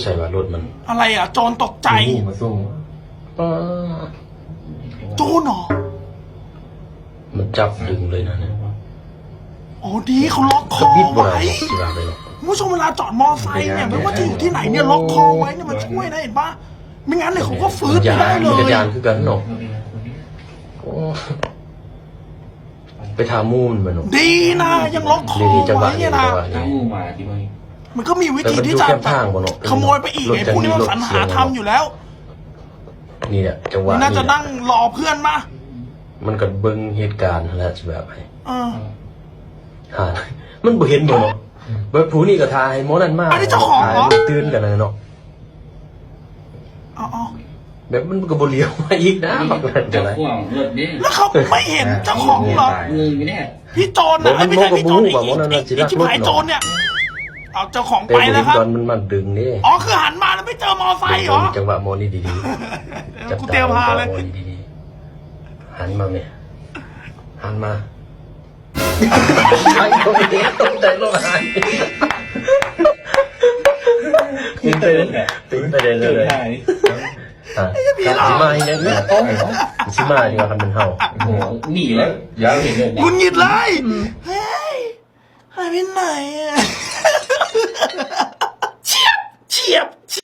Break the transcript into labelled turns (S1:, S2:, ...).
S1: ใช่ว่ารถมัน
S2: อะไรอ่ะโจรตกใจ
S3: มาส่ง
S2: โจรเหรอ
S1: มันจับดึงเลยนะเนี่ย
S2: อ๋อดีเขาล็อกคอไว้คุณผู้ชมเวลาจอดมอไซค์เนี่ยไม่ว่าจะอยู่ที่ไหนเนี่ยล็อกคอไว้เนี่ยมันช่วยนะเห็นปะไม่งั้นเนี่ยเขาก็ฟื้นไม่ได้เลย
S1: กระยานคือกันเนาะไปทามูมันมัน
S2: ดีนะยังล็อกคอไว้เนี่ยนะมันก็มีวิธีที่จะขโมยไปอีกไอ้พวกนี้มันสรรหาทำอยู่แล้ว
S1: นี่เนี่ยจังหวะ
S2: น่าจะนั่งรอเพื่อนมา
S1: มันก็เบิ่งเหตุการณ์แล้วจะแบบมันบ่เห็นบ่เนาะแบบผู้นี้ก็ทายหมอนั่นมาก
S2: อันนี้เจ้าของเหรอ
S1: ตื่นกันเนาะแบบมันก็บ่เลี้ยวมาอีกนะบางนั้นจะได้
S2: แล้วเขาไม่เห็นเจ้าของเหรอพี่โจรนะไม่ใช่พี่โจรไอ้ชิบหายโจรเนี่ยเอาเจ้าของไปแล้วครับ
S1: ตอนมันมาดึงนี่
S2: อ๋อคือหันมาแล้วไม่เจอมอไซค์เหรอ
S1: จังหวะโมนี่ดีๆ
S2: กูเตรียมพาเลย
S1: หันมาเนี่ยหันมาไอ้ตัวนี้ต้องใจร้อนตื่นเต้นเลยชิมาเนี่ยชิมาดีกว่าคันเป็นเฮา
S3: หนีแล้วอย่าเห็นเลย
S2: คุณหยิดเลยเฮ้ยหายไปไหนเฉียบ